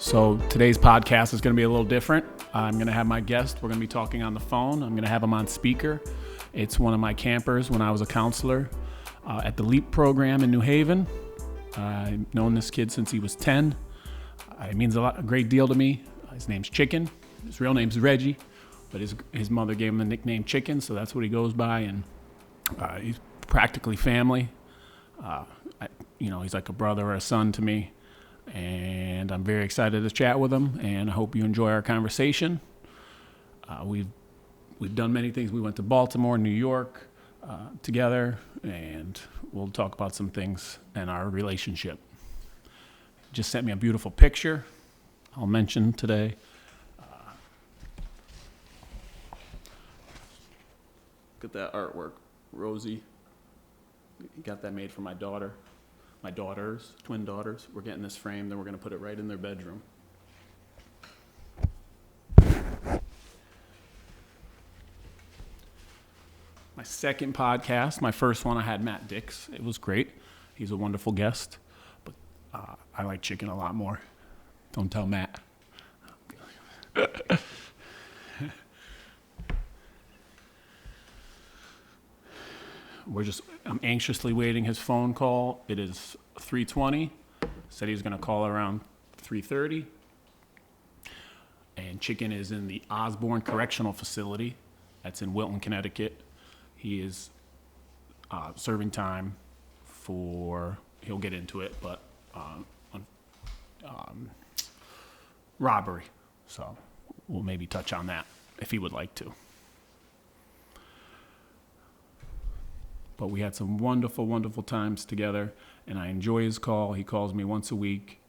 So today's podcast is going to be a little different. I'm going to have my guest. We're going to be talking on the phone. I'm going to have him on speaker. It's one of my campers when I was a counselor at the LEAP program in New Haven. I've known this kid since he was 10. It means a great deal to me. His name's Chicken. His real name's Reggie, but his mother gave him the nickname Chicken, so that's what he goes by. And he's practically family. He's like a brother or a son to me. And I'm very excited to chat with him, and I hope you enjoy our conversation. We've done many things. We went to Baltimore, New York together, and we'll talk about some things in our relationship. Just sent me a beautiful picture I'll mention today. Look at that artwork, Rosie. Got that made for my daughter. My daughters, twin daughters. We're getting this framed, then we're going to put it right in their bedroom. My second podcast, my first one, I had Matt Dix. It was great. He's a wonderful guest, but I like Chicken a lot more. Don't tell Matt. I'm anxiously waiting his phone call. It is 3:20. Said he was going to call around 3:30. And Chicken is in the Osborne Correctional Facility. That's in Wilton, Connecticut. He is serving time for, he'll get into it, but robbery. So we'll maybe touch on that if he would like to. But we had some wonderful, wonderful times together, and I enjoy his call. He calls me once a week.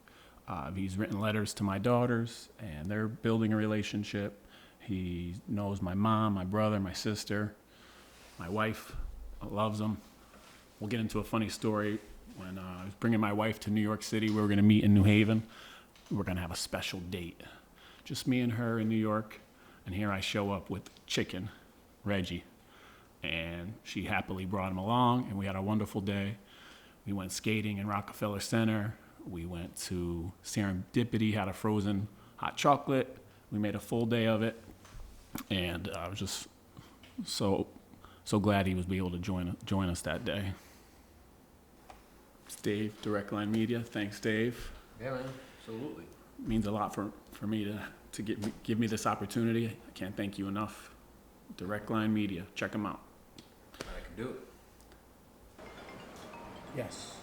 He's written letters to my daughters, and they're building a relationship. He knows my mom, my brother, my sister, my wife loves him. We'll get into a funny story. When I was bringing my wife to New York City, we were going to meet in New Haven. We were going to have a special date. Just me and her in New York, and here I show up with Chicken, Reggie. And she happily brought him along, and we had a wonderful day. We went skating in Rockefeller Center. We went to Serendipity, had a frozen hot chocolate. We made a full day of it, and I was just so glad he was able to join us that day. It's Dave, Direct Line Media. Thanks, Dave. Yeah, man, absolutely. It means a lot for me to give me this opportunity. I can't thank you enough. Direct Line Media. Check them out. I can do it. Yes.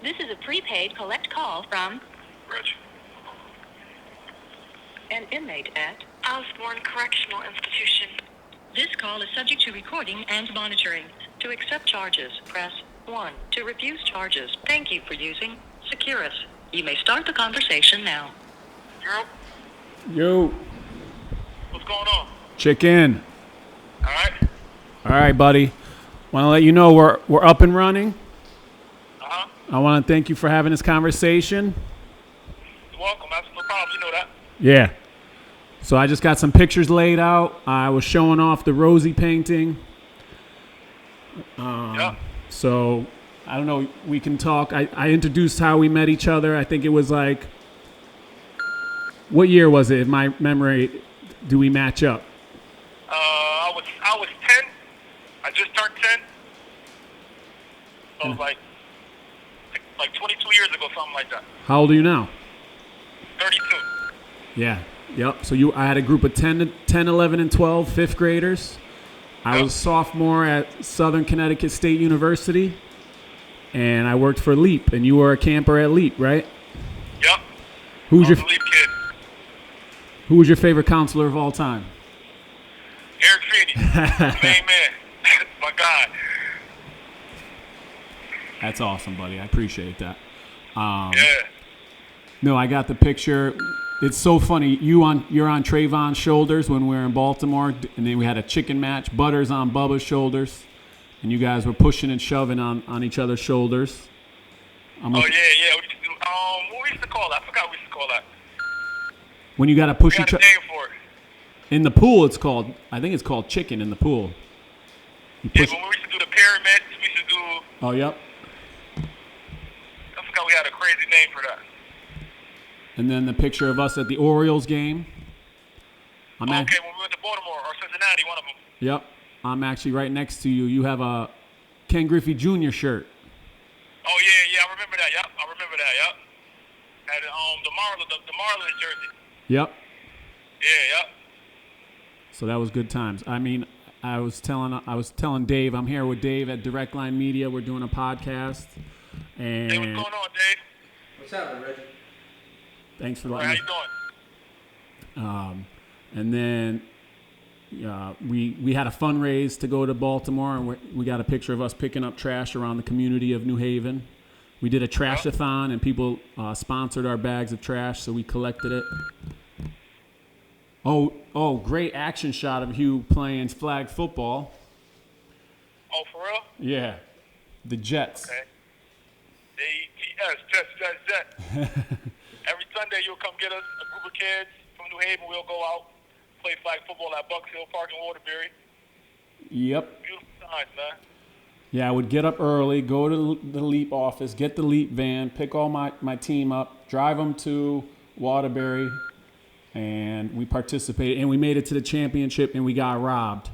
This is a prepaid collect call from Reg. an inmate at Osborne Correctional Institution. This call is subject to recording and monitoring. To accept charges, press 1. To refuse charges, thank you for using Securus. You may start the conversation now. Yo. What's going on? Chicken. All right. All right, buddy. Want to let you know we're up and running. Uh-huh. I want to thank you for having this conversation. You're welcome. That's no problem. You know that. Yeah. So I just got some pictures laid out. I was showing off the Rosie painting. Yeah. So I don't know. We can talk. I introduced how we met each other. I think it was like, what year was it? In my memory, do we match up? I was 10. I just turned 10. So it was like 22 years ago, something like that. How old are you now? 32. Yeah. Yep. So I had a group of 10, 11, and 12 fifth graders. I was a sophomore at Southern Connecticut State University, and I worked for LEAP, and you were a camper at LEAP, right? Yep. Who was I was a LEAP kid. Who was your favorite counselor of all time? Eric Feeney. Main man. My God. That's awesome, buddy. I appreciate that. Yeah. No, I got the picture. It's so funny. You're on Trayvon's shoulders when we were in Baltimore, and then we had a chicken match. Butters on Bubba's shoulders, and you guys were pushing and shoving on each other's shoulders. Yeah. We used to do, what we used to call that? I forgot what we used to call that. When you got to push We got each a other name for it. in the pool, I think it's called chicken in the pool. You Yeah, push. but when we used to do the pyramids, we used to do, Oh, yep. I forgot we had a crazy name for that. And then the picture of us at the Orioles game. Okay, when we went to Baltimore or Cincinnati, one of them. Yep. I'm actually right next to you. You have a Ken Griffey Jr. shirt. Oh yeah, I remember that. Yep, I remember that. Yep. Had the Marlins jersey. Yep. Yeah, yep. So that was good times. I mean, I was telling Dave, I'm here with Dave at Direct Line Media. We're doing a podcast. And Hey, what's going on, Dave? What's happening, Reggie? Thanks for How letting you doing? And then we had a fundraise to go to Baltimore, and we got a picture of us picking up trash around the community of New Haven. We did a trash-a-thon, and people sponsored our bags of trash, so we collected it. Oh, great action shot of you playing flag football. Oh, for real? Yeah, the Jets. Okay. Jets. Every Sunday you'll come get us, a group of kids from New Haven. We'll go out, play flag football at Bucks Hill Park in Waterbury. Yep. Beautiful times, man. Yeah, I would get up early, go to the Leap office, get the Leap van, pick all my team up, drive them to Waterbury, and we participated. And we made it to the championship, and we got robbed.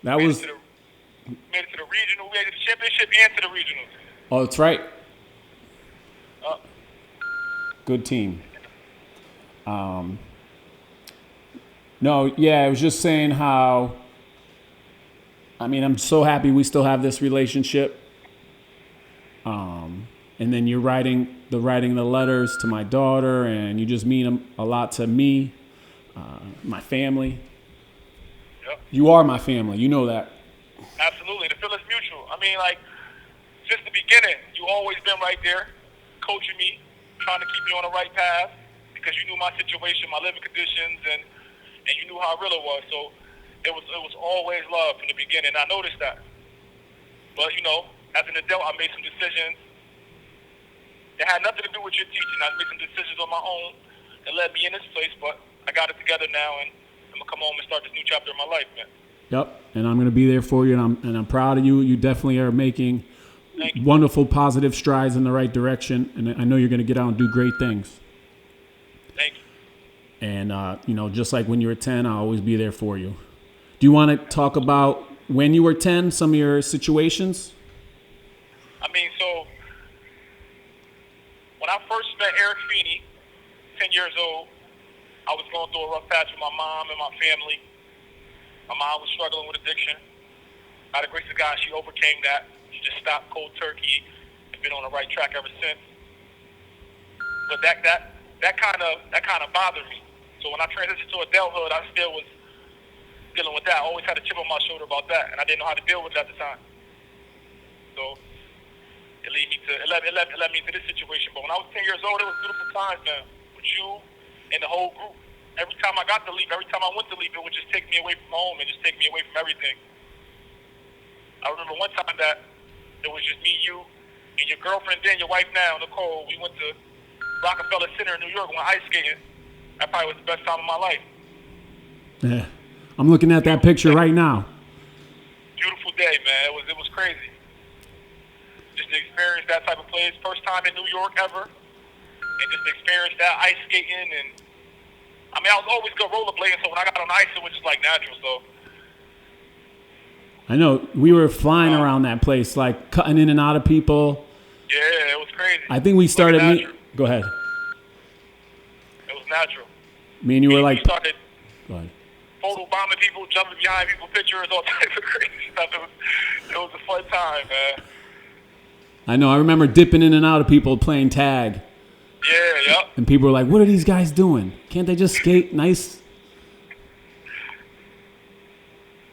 That Made was... it to the regional. We made it to the championship and to the regional. Oh, that's right. Uh, Good team. No, yeah, I was just saying how, I mean, I'm so happy we still have this relationship. And then you're writing the letters to my daughter, and you just mean a lot to me, my family. Yep. You are my family. You know that. Absolutely. The feeling's mutual. I mean, like, since the beginning, you always been right there, coaching me, trying to keep me on the right path, because you knew my situation, my living conditions, and you knew how real it was. So it was always love from the beginning. I noticed that. But, you know, as an adult, I made some decisions that had nothing to do with your teaching. I made some decisions on my own that led me in this place, but I got it together now, and I'm going to come home and start this new chapter in my life, man. Yep, and I'm going to be there for you, and I'm proud of you. You definitely are making wonderful, positive strides in the right direction, and I know you're going to get out and do great things. Thank you. And, you know, just like when you were 10, I'll always be there for you. Do you want to talk about when you were 10, some of your situations? I mean, so when I first met Eric Feeney, 10 years old, I was going through a rough patch with my mom and my family. My mom was struggling with addiction. By the grace of God, she overcame that. She just stopped cold turkey and been on the right track ever since. But that kind of bothered me. So when I transitioned to adulthood, I still was dealing with that. I always had a chip on my shoulder about that, and I didn't know how to deal with it at the time. So it led me to this situation. But when I was 10 years old, it was beautiful times, man, with you and the whole group. Every time I got to leave, every time I went to leave, it would just take me away from home and just take me away from everything. I remember one time that it was just me, you, and your girlfriend then, your wife now, Nicole. We went to Rockefeller Center in New York, went ice skating. That probably was the best time of my life. Yeah, I'm looking at that picture right now. Beautiful day, man. It was crazy. Just to experience that type of place, first time in New York ever, and just to experience that ice skating. And I mean, I was always good rollerblading, so when I got on ice, it was just like natural. So I know we were flying around that place, like cutting in and out of people. yeah, it was crazy. I think we started. Go ahead. It was natural. Me and you were We like. started Go ahead. photo bombing people, jumping behind people, pictures, all types of crazy stuff. It was a fun time, man. I know. I remember dipping in and out of people playing tag. Yeah, yep. And people were like, "What are these guys doing? Can't they just skate nice?"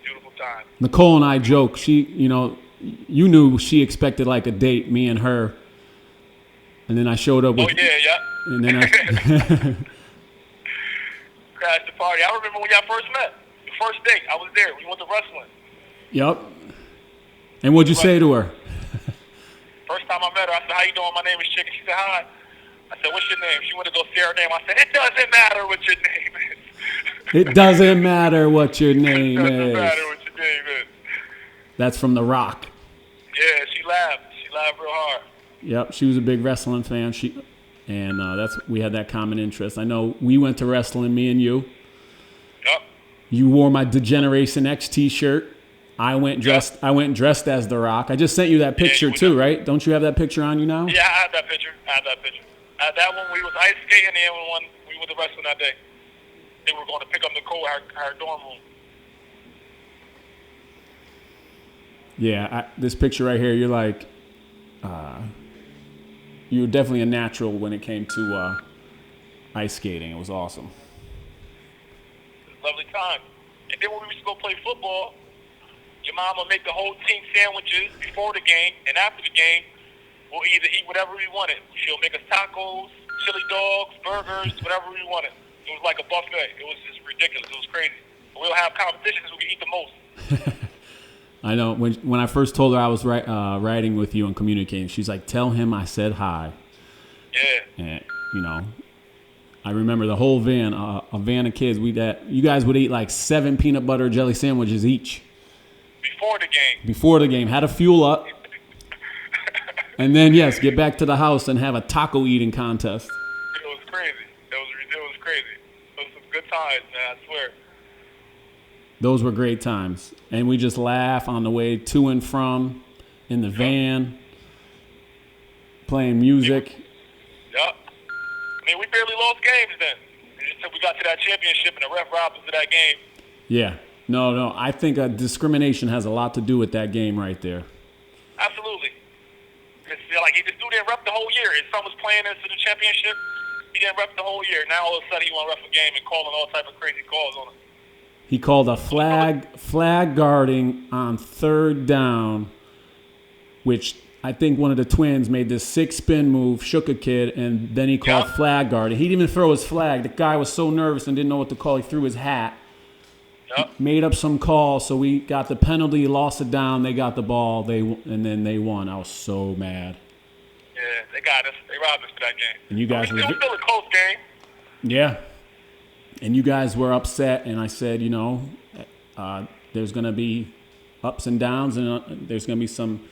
Beautiful time. Nicole and I joke. She, you know, you knew she expected like a date, me and her. And then I showed up with. Oh, yeah, yep. And then I. Crashed the party. I remember when y'all first met. The first date, I was there. We went to wrestling. Yep. And what'd you say to her? First time I met her, I said, "How you doing? My name is Chick." And she said, "Hi." I said, "What's your name?" She wanted to go say her name. I said, "It doesn't matter what your name is." It doesn't matter what your name It doesn't is. matter what your name is. That's from The Rock. Yeah, she laughed. She laughed real hard. Yep, she was a big wrestling fan. We had that common interest. I know we went to wrestling, me and you. Yep. You wore my Degeneration X T-shirt. I went dressed as The Rock. I just sent you that picture too, right? Don't you have that picture on you now? Yeah, I had that picture. I had that one. We was ice skating, and when we went to wrestling that day, they were going to pick up Nicole at her dorm room. Yeah, this picture right here, you're like, you were definitely a natural when it came to ice skating. It was awesome. Lovely time. And then when we used to go play football, your mom would make the whole team sandwiches before the game, and after the game, we'll either eat whatever we wanted. She'll make us tacos, chili dogs, burgers, whatever we wanted. It was like a buffet. It was just ridiculous. It was crazy. We'll have competitions who can eat the most. I know. When I first told her I was riding with you and communicating, she's like, "Tell him I said hi." Yeah. And, you know, I remember the whole van, a van of kids. You guys would eat like 7 peanut butter jelly sandwiches each. Before the game. Had to fuel up. And then, yes, get back to the house and have a taco eating contest. It was crazy. It was crazy. It was some good times, man, I swear. Those were great times. And we just laugh on the way to and from, in the van, playing music. Yep. I mean, we barely lost games then. Until we got to that championship and the ref robbed us of that game. Yeah. No. I think discrimination has a lot to do with that game right there. Absolutely. It's like this dude didn't rep the whole year. His son was playing into the championship. He didn't rep the whole year. Now all of a sudden he want to ref a game and calling all type of crazy calls on him. He called a flag guarding on 3rd down, which I think one of the twins made this 6-spin move, shook a kid, and then he called flag guarding. He didn't even throw his flag. The guy was so nervous and didn't know what to call. He threw his hat. Yep. Made up some call, so we got the penalty, lost it down. They got the ball, and then they won. I was so mad. Yeah, they got us. They robbed us for that game. And you guys were still a close game. Yeah. And you guys were upset, and I said, there's going to be ups and downs, and there's going to be some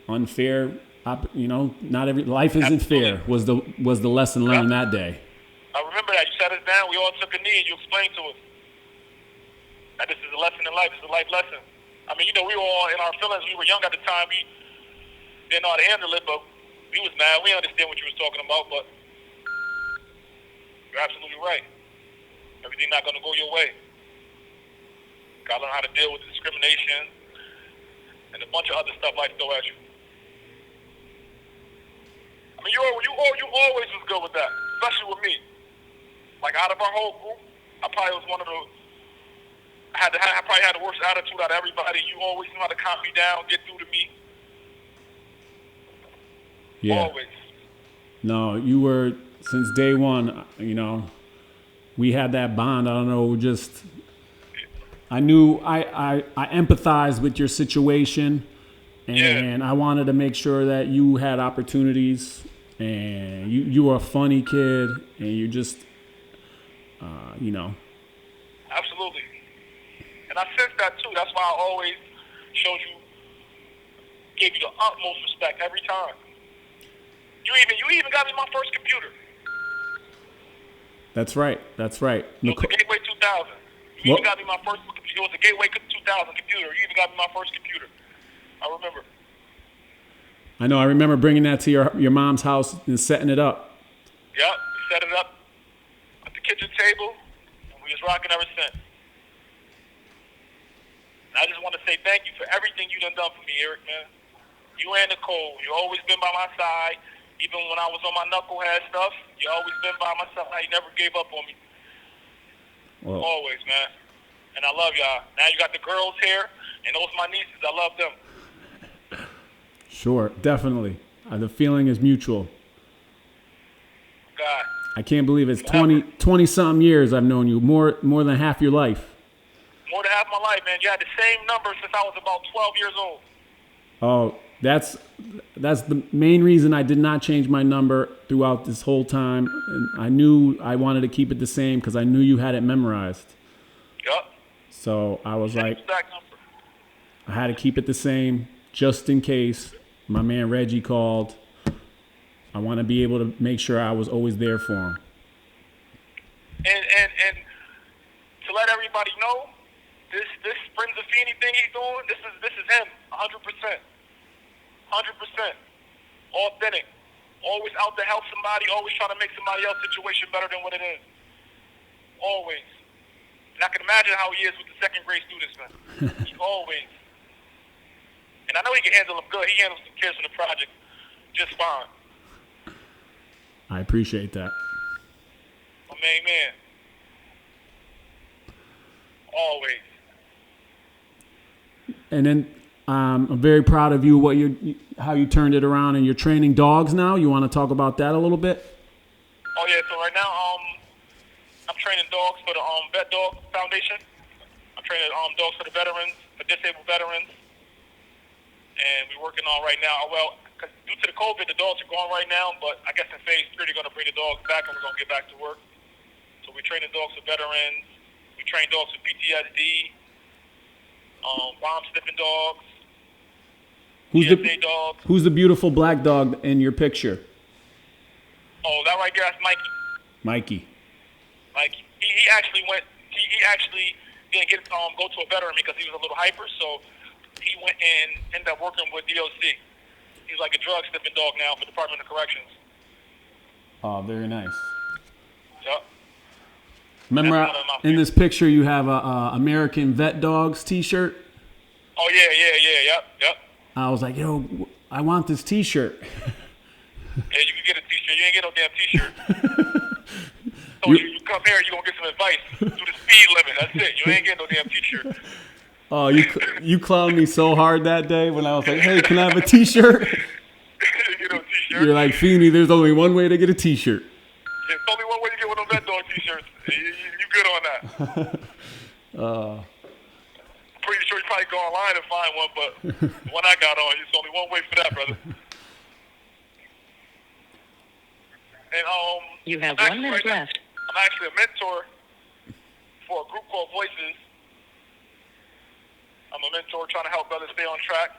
unfair, not every life isn't fair. Was the lesson learned that day? I remember that. You sat us down. We all took a knee, and you explained to us that this is a lesson in life. This is a life lesson. I mean, we were all in our feelings. We were young at the time. We didn't know how to handle it, but we was mad. We understand what you was talking about, but you're absolutely right. Everything not going to go your way. Got to learn how to deal with the discrimination and a bunch of other stuff like throw at you. I mean, you always was good with that, especially with me. Like, out of our whole group, I probably was one of the I probably had the worst attitude out of everybody. You always knew how to calm me down, get through to me. Yeah. Always. No, you were, since day one, we had that bond. I don't know, I knew I empathized with your situation, and I wanted to make sure that you had opportunities, and you were a funny kid, and you just, Absolutely. And I sense that too. That's why I always gave you the utmost respect every time. You even got me my first computer. That's right. It was a Gateway 2000. You even got me my first computer. It was a Gateway 2000 computer. You even got me my first computer. I remember. I know. I remember bringing that to your mom's house and setting it up. Yep. We set it up at the kitchen table, and we was rocking ever since. And I just want to say thank you for everything you done for me, Eric, man. You and Nicole, you always been by my side. Even when I was on my knucklehead stuff, you always been by my side. You never gave up on me. Well, always, man. And I love y'all. Now you got the girls here, and those my nieces. I love them. Sure, definitely. The feeling is mutual. God. I can't believe it's 20-something years I've known you, more than half your life. More than half my life, man. You had the same number since I was about 12 years old. Oh, that's the main reason I did not change my number throughout this whole time. And I knew I wanted to keep it the same because I knew you had it memorized. Yep. So I was like, I had to keep it the same just in case my man Reggie called I want to be able to make sure I was always there for him. And to let everybody know, this Friends of Feeney thing he's doing, this is him, 100%, 100%, authentic, always out to help somebody, always trying to make somebody else's situation better than what it is, always. And I can imagine how he is with the second grade students, man. He always. And I know he can handle them good. He handles the kids from the project just fine. I appreciate that. My main man. Always. And then I'm very proud of you. How you turned it around, and you're training dogs now. You want to talk about that a little bit? Oh yeah. So right now, I'm training dogs for the Vet Dog Foundation. I'm training dogs for the veterans, for disabled veterans, and we're working on right now. Well, cause due to the COVID, the dogs are gone right now, but I guess in phase 3 they're going to bring the dogs back, and we're going to get back to work. So we're training dogs for veterans. We train dogs with PTSD, bomb sniffing dogs, PSA dogs. Who's the beautiful black dog in your picture? Oh, that right there, that's Mikey. Mikey. Mikey. He actually went. He actually didn't get go to a veteran because he was a little hyper. So he went and ended up working with DOC. He's like a drug sniffing dog now for Department of Corrections. Oh, very nice. Yep. Remember, in this picture, you have a American Vet Dogs T-shirt. Oh yeah, yep. I was like, yo, I want this T-shirt. Yeah, you can get a T-shirt. You ain't get no damn T-shirt. So you come here, you gonna get some advice. Do the speed limit. That's it. You ain't getting no damn T-shirt. Oh, you clowned me so hard that day when I was like, hey, can I have a T-shirt? You know, T-shirt. You're like, Feeney, there's only one way to get a T-shirt. There's only one way to get one of those Vet Dog T-shirts. You good on that? Pretty sure you probably go online and find one, but the one I got on, it's only one way for that, brother. And You have I'm 1 minute actually- left. I'm actually a mentor for a group called Voices. I'm a mentor trying to help brothers stay on track,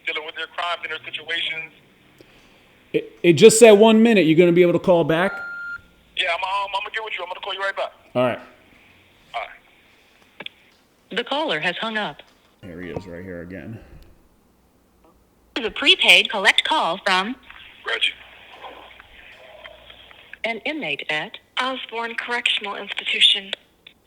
dealing with their crimes and their situations. It just said 1 minute. You gonna be able to call back? Yeah, I'm gonna get with you. I'm gonna call you right back. All right. All right. The caller has hung up. Here he is, right here again. The prepaid collect call from Reggie. an inmate at Osborne Correctional Institution.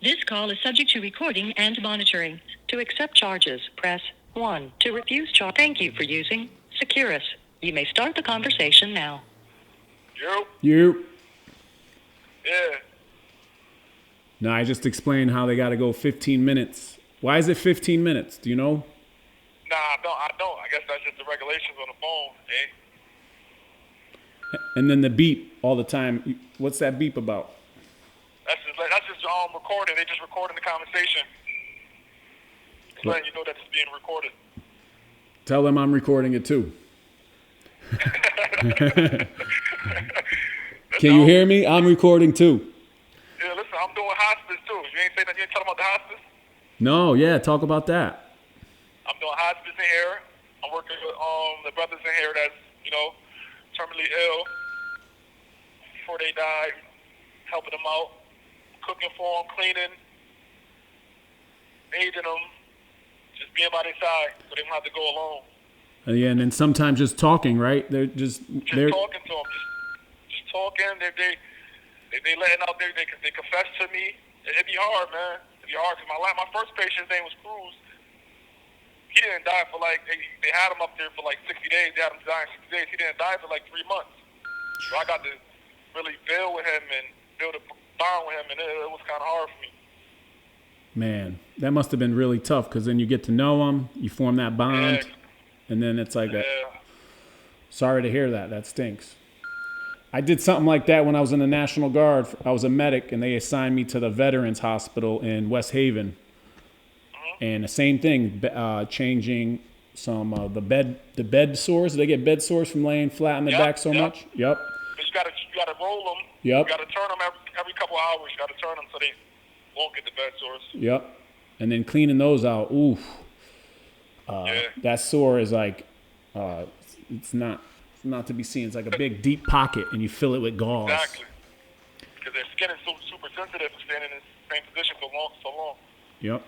This call is subject to recording and monitoring. To accept charges, press 1. To refuse charge, thank you for using Securus. You may start the conversation now. You. Yeah. No, I just explained how they got to go 15 minutes. Why is it 15 minutes? Do you know? Nah, I don't. I guess that's just the regulations on the phone, eh? And then the beep all the time. What's that beep about? That's just recording. They just recording the conversation. Just letting you know that it's being recorded. Tell them I'm recording it too. Can you hear me? I'm recording too. Yeah, listen, I'm doing hospice too. You ain't saying that. You ain't talking about the hospice. No, yeah, talk about that. I'm doing hospice in here. I'm working with the brothers in here that's terminally ill before they die, helping them out, cooking for them, cleaning, aiding them, just being by their side so they don't have to go alone. Yeah, and then sometimes just talking, right? They're talking to them, just talking. They letting out there. They confess to me. It'd be hard, man. It'd be hard because my first patient's name was Cruz. He didn't die for they had him up there for 60 days. They had him die in 60 days. He didn't die for 3 months. So I got to really build with him and build a bond with him, and it was kind of hard for me. Man, that must have been really tough because then you get to know him, you form that bond, and then it's like, sorry to hear that. That stinks. I did something like that when I was in the National Guard. I was a medic, and they assigned me to the Veterans Hospital in West Haven. And the same thing, changing some of the bed sores. They get bed sores from laying flat on the back so much. Yep. But you gotta roll them. Yep. You gotta turn them every couple hours. You gotta turn them so they won't get the bed sores. Yep. And then cleaning those out. Oof. That sore is it's not not to be seen. It's like a big deep pocket, and you fill it with gauze. Exactly. Because their skin is so super sensitive for standing in the same position for so long. Yep.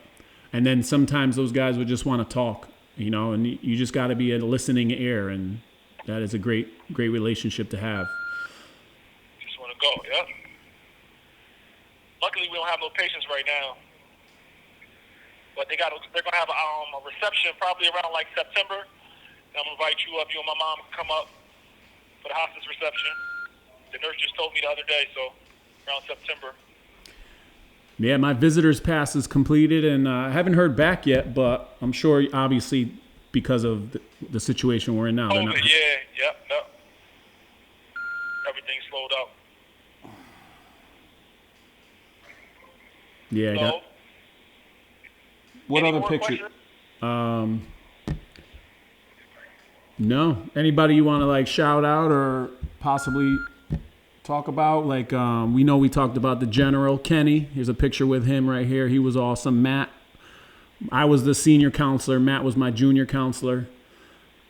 And then sometimes those guys would just want to talk, you know, and you just got to be a listening ear, and that is a great relationship to have. Just want to go, yep. Luckily, we don't have no patients right now. But they're going to have a reception probably around like September. And I'm going to invite you up. You and my mom can come up for the hospice reception. The nurse just told me the other day, so around September. Yeah, my visitor's pass is completed, and I haven't heard back yet, but I'm sure, obviously, because of the situation we're in now. Oh, yep. Everything's slowed up. Yeah, I So, got. What any other more picture? questions? No. Anybody you want to like shout out or possibly talk about? Like, we know we talked about the general, Kenny. Here's a picture with him right here. He was awesome. Matt, I was the senior counselor. Matt was my junior counselor.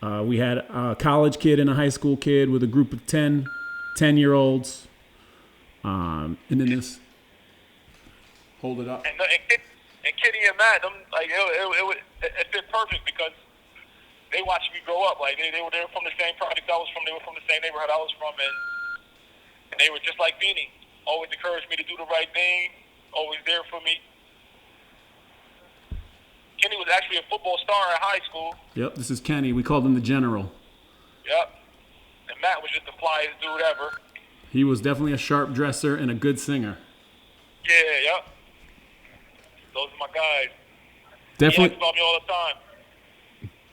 We had a college kid and a high school kid with a group of 10-year-olds. And then this, hold it up. And Kitty and Matt, them, like it fit perfect because they watched me grow up. Like they were from the same project I was from. They were from the same neighborhood I was from, and they were just like Feeney. Always encouraged me to do the right thing. Always there for me. Kenny was actually a football star at high school. Yep, this is Kenny. We called him the general. Yep. And Matt was just the flyest dude ever. He was definitely a sharp dresser and a good singer. Yeah, yep. Those are my guys. Definitely. He asks about me all the time.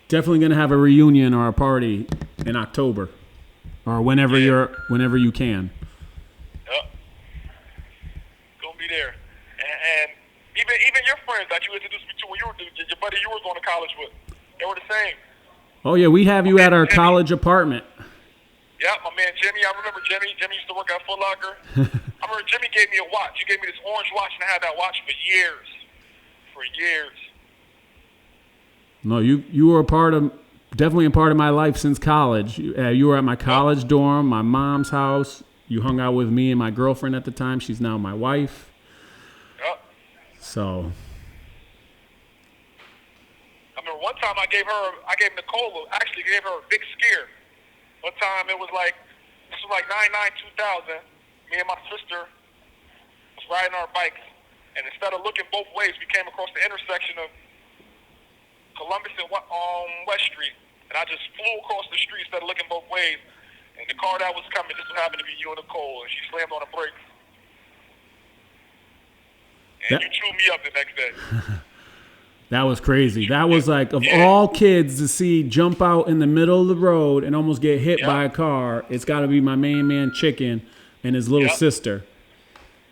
Definitely gonna have a reunion or a party in October, or whenever you can. Yep. Gonna be there, and even your friends that you introduced me to when your buddy you were going to college with, they were the same. Oh yeah, we have you at our college apartment. Yep, my man Jimmy. I remember Jimmy. Jimmy used to work at Foot Locker. I remember Jimmy gave me a watch. He gave me this orange watch, and I had that watch for years. No, you were definitely a part of my life since college. You were at my college dorm, my mom's house. You hung out with me and my girlfriend at the time. She's now my wife. Yep. So. I remember one time I gave Nicole, actually gave her a big scare. One time it was like, this was like 99-2000. Me and my sister was riding our bikes. And instead of looking both ways, we came across the intersection of Columbus and West Street. And I just flew across the street instead of looking both ways. And the car that was coming just so happened to be you and Nicole. And she slammed on the brakes. And you chewed me up the next day. That was crazy. That was like, of all kids to see jump out in the middle of the road and almost get hit by a car, it's got to be my main man Chicken and his little sister.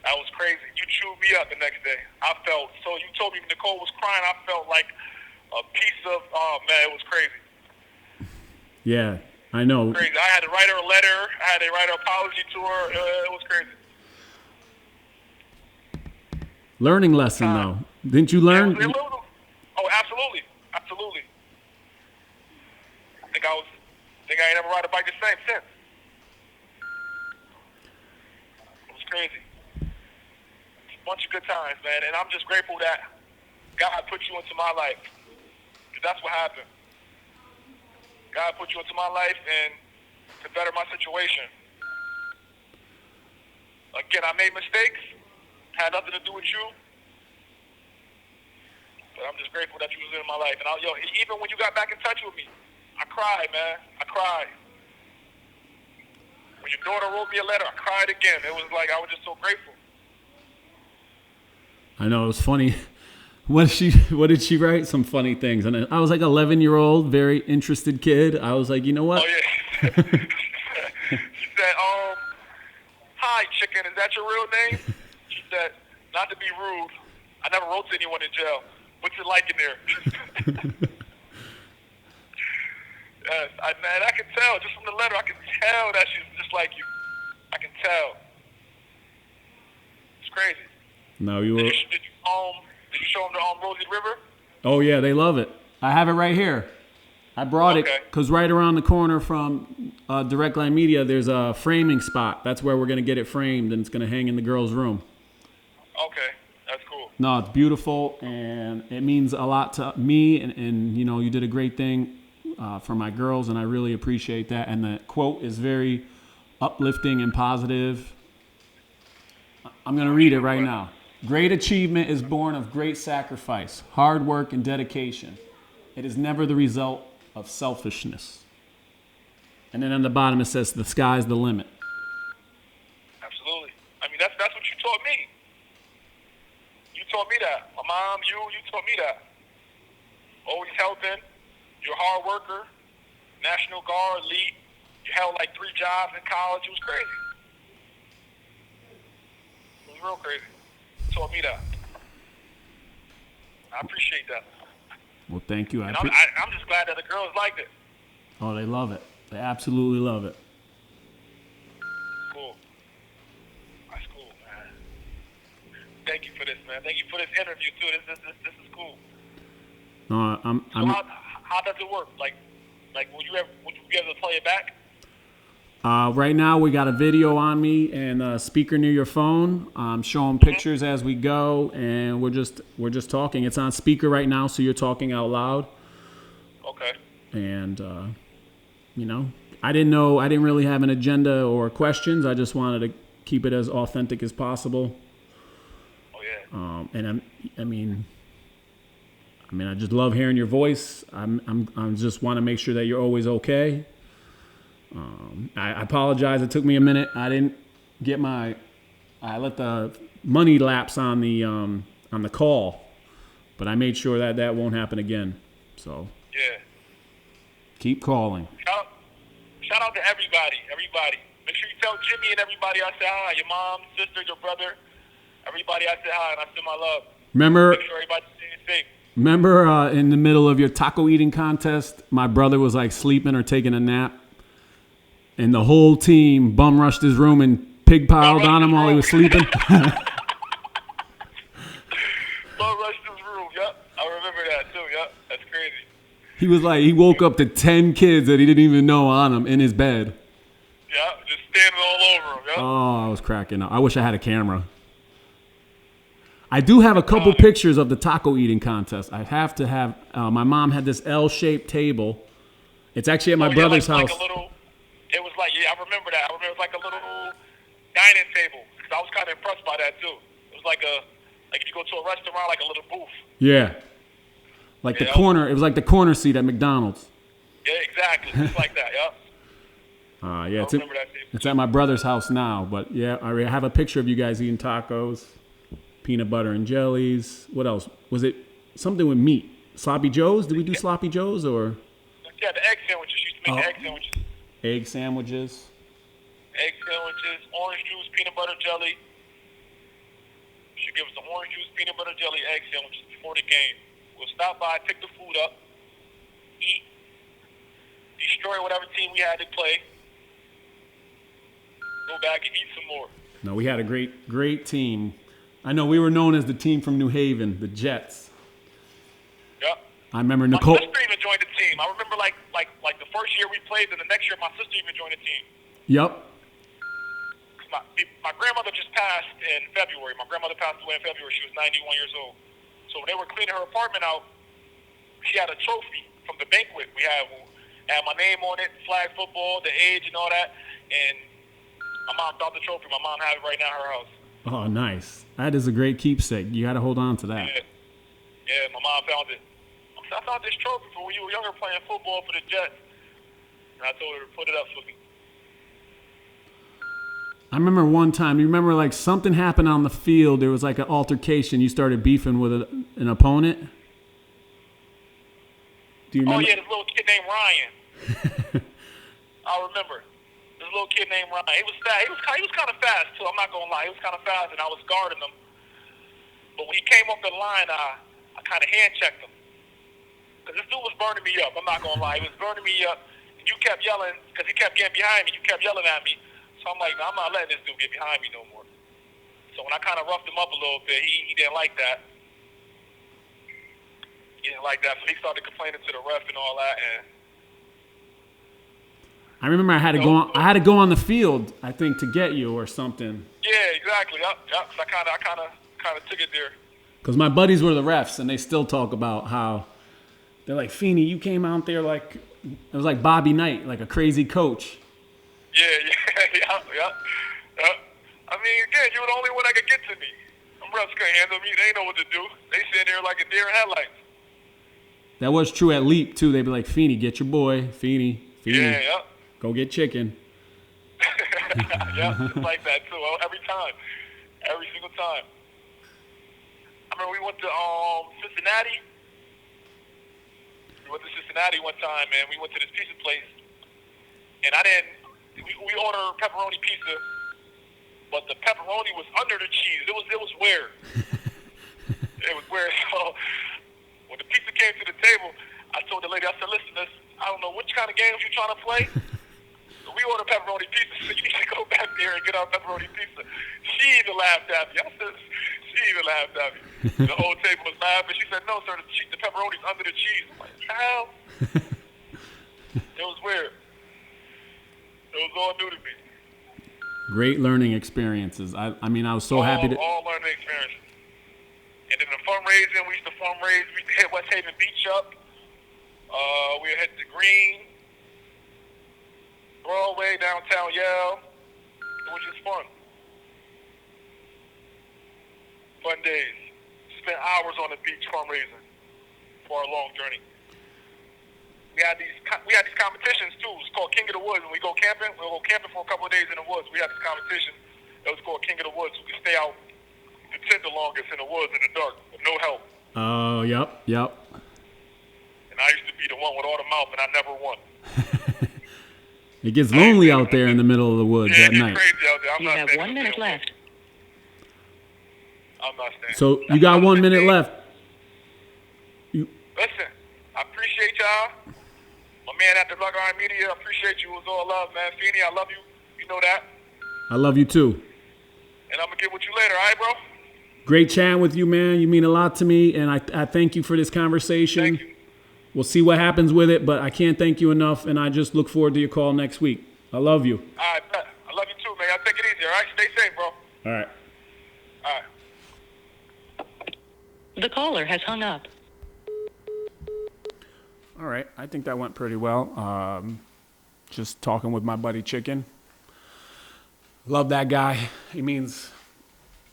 That was crazy. You chewed me up the next day. I felt, so you told me Nicole was crying, I felt like a piece of, oh man, it was crazy. Yeah, I know. Crazy. I had to write her a letter. I had to write an apology to her. It was crazy. Learning lesson, though. Didn't you learn? Oh, absolutely. Absolutely. I think I ain't never ride a bike the same since. It was crazy. A bunch of good times, man. And I'm just grateful that God put you into my life. Because that's what happened. God put you into my life and to better my situation. Again, I made mistakes. Had nothing to do with you. But I'm just grateful that you was in my life. And even when you got back in touch with me, I cried, man. I cried. When your daughter wrote me a letter, I cried again. It was like I was just so grateful. I know, it was funny. What did she write? Some funny things. And I was like 11-year-old, very interested kid. I was like, you know what? Oh, yeah. She said, hi, Chicken, is that your real name? She said, not to be rude, I never wrote to anyone in jail. What's it like in there? Yes, man, I can tell, just from the letter, I can tell that she's just like you. I can tell. It's crazy. No, you were... Did you show them the Rosie River? Oh, yeah, they love it. I have it right here. I brought it Okay. because right around the corner from Direct Line Media, there's a framing spot. That's where we're going to get it framed, and it's going to hang in the girls' room. Okay, that's cool. No, it's beautiful, and it means a lot to me, and you know, you did a great thing for my girls, and I really appreciate that. And the quote is very uplifting and positive. I'm going to read it right now. Great achievement is born of great sacrifice, hard work, and dedication. It is never the result of selfishness. And then on the bottom it says, the sky's the limit. Absolutely. I mean, that's what you taught me. You taught me that. My mom, you taught me that. Always helping. You're a hard worker. National Guard, elite. You held like 3 jobs in college. It was crazy. It was real crazy. You taught me that. I appreciate that. Well, thank you. And I'm just glad that the girls liked it. Oh, they love it. They absolutely love it. Cool. That's cool, man. Thank you for this, man. Thank you for this interview too. This is cool. No, So how does it work? Like would you be able to play it back? Right now we got a video on me and a speaker near your phone. I'm showing pictures as we go, and we're just talking. It's on speaker right now, so you're talking out loud. Okay. And you know, I didn't really have an agenda or questions. I just wanted to keep it as authentic as possible. Oh yeah. And I mean, I just love hearing your voice. I just want to make sure that you're always okay. I apologize. It took me a minute. I didn't get I let the money lapse on the call, but I made sure that won't happen again. So Yeah. keep calling. Shout out to everybody. Make sure you tell Jimmy and everybody I said hi. Your mom, sister, your brother, everybody I said hi and I send my love. Remember Make sure everybody's staying safe. in the middle of your taco eating contest, my brother was like sleeping or taking a nap, and the whole team bum rushed his room and pig piled on him while he was sleeping. Bum rushed his room. Yep. I remember that too. Yep. That's crazy. He woke up to 10 kids that he didn't even know on him in his bed. Yep. Just standing all over him. Yep. Oh, I was cracking up. I wish I had a camera. I do have a couple pictures of the taco eating contest. I have to have. My mom had this L-shaped table. It's actually at my brother's house. It was like, yeah, I remember that. I remember it was like a little dining table. Because I was kind of impressed by that too. It was like if you go to a restaurant, like a little booth. Yeah. Like the corner. It was like the corner seat at McDonald's. Yeah, exactly. Just like that. Yep. Yeah, I remember that table. it's at my brother's house now. But yeah, I have a picture of you guys eating tacos, peanut butter and jellies. What else? Was it something with meat? Sloppy Joes? Did we do Sloppy Joes or? Yeah, the egg sandwiches. You used to make the egg sandwiches. Egg sandwiches. Egg sandwiches, orange juice, peanut butter jelly. You should give us some orange juice, peanut butter jelly, egg sandwiches before the game. We'll stop by, pick the food up, eat, destroy whatever team we had to play, go back and eat some more. No, we had a great team. I know we were known as the team from New Haven, the Jets. Yep. I remember Nicole. My sister even joined the team. I remember like the first year we played, and the next year my sister even joined the team. Yep. My grandmother just passed in February. My grandmother passed away in February. She was 91 years old. So when they were cleaning her apartment out, she had a trophy from the banquet we had my name on it, flag football, the age and all that. And my mom found the trophy. My mom has it right now in her house. Oh, nice. That is a great keepsake. You got to hold on to that. Yeah, my mom found it. I found this trophy from when you were younger playing football for the Jets. And I told her to put it up for me. I remember one time, you remember like something happened on the field. There was like an altercation. You started beefing with an opponent. Do you remember? Oh, yeah, this little kid named Ryan. I remember. This little kid named Ryan. He was fast. He was kind of fast, too. I'm not going to lie. He was kind of fast, and I was guarding him. But when he came up the line, I kind of hand-checked him. Because this dude was burning me up. I'm not going to lie. He was burning me up. And you kept yelling, because he kept getting behind me. You kept yelling at me. So I'm like, no, I'm not letting this dude get behind me no more. So when I kind of roughed him up a little bit, he didn't like that. He didn't like that. So he started complaining to the ref and all that. And I remember I had to go on the field, I think, to get you or something. Yeah, exactly. Yep. 'Cause I kind of took it there. Because my buddies were the refs, and they still talk about how they're like, Feeney, you came out there like it was like Bobby Knight, like a crazy coach. Yeah. I mean, again, you were the only one that could get to me. Them refs couldn't handle me. They know what to do. They sitting there like a deer in headlights. That was true at Leap too. They'd be like, Feeney, get your boy, Feeney. Yeah. Go get chicken. Yeah, it's like that too. Every time, every single time. I remember we went to Cincinnati. We went to Cincinnati one time, and we went to this pizza place, and we ordered pepperoni pizza, but the pepperoni was under the cheese. It was weird. It was weird. So when the pizza came to the table, I told the lady, I said, listen, I don't know which kind of games you're trying to play. We ordered pepperoni pizza, so you need to go back there and get our pepperoni pizza. She even laughed at me. She even laughed at me. The whole table was laughing. She said, no, sir, the pepperoni's under the cheese. I'm like, hell? It was weird. It was all new to me. Great learning experiences. I mean, I was so happy to. All learning experiences. And then the fundraising, we used to fundraise. We hit West Haven Beach up. We hit the Green. Broadway, downtown Yale. It was just fun. Fun days. Spent hours on the beach fundraising for our long journey. We had these competitions too. It's called King of the Woods. When we go camping, we'll go camping for a couple of days in the woods. We had this competition that was called King of the Woods. We could stay out the tent the longest in the woods in the dark with no help. Oh, yep. And I used to be the one with all the mouth, and I never won. It gets lonely out there in the middle of the woods at night. Crazy out there. You have 1 minute left. I'm not staying. So you got 1 minute left. Listen, I appreciate y'all. My man at the Luck Iron Media, I appreciate you. It was all love, man. Feeney, I love you. You know that. I love you too. And I'm going to get with you later, all right, bro? Great chatting with you, man. You mean a lot to me, and I thank you for this conversation. Thank you. We'll see what happens with it, but I can't thank you enough, and I just look forward to your call next week. I love you. All right, bet. I love you too, man. Y'all take it easy, all right? Stay safe, bro. All right. All right. The caller has hung up. All right. I think that went pretty well. Just talking with my buddy Chicken. Love that guy. He means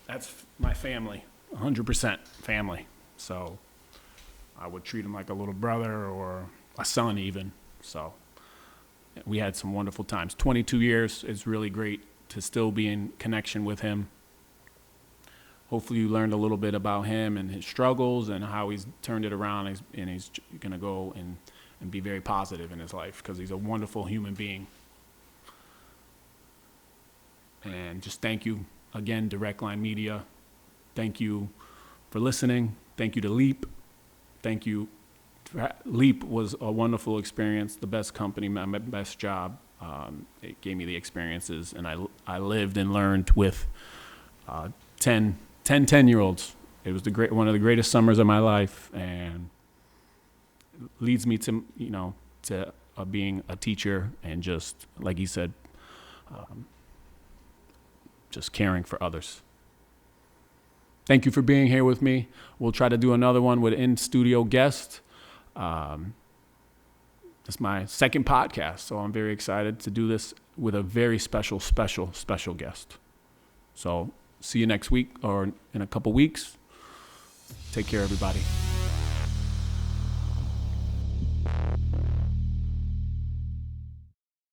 that's my family, 100% family. So I would treat him like a little brother or a son even. So we had some wonderful times. 22 years is really great to still be in connection with him. Hopefully you learned a little bit about him and his struggles and how he's turned it around, and he's going to go and be very positive in his life because he's a wonderful human being. And just thank you again, Direct Line Media. Thank you for listening. Thank you to Leap. Thank you. Leap was a wonderful experience, the best company, my best job. It gave me the experiences, and I lived and learned with 10-year-olds. It was one of the greatest summers of my life, and leads me to being a teacher and just, like he said, just caring for others. Thank you for being here with me. We'll try to do another one with in-studio guest. It's my second podcast, so I'm very excited to do this with a very special guest. So see you next week or in a couple weeks. Take care, everybody.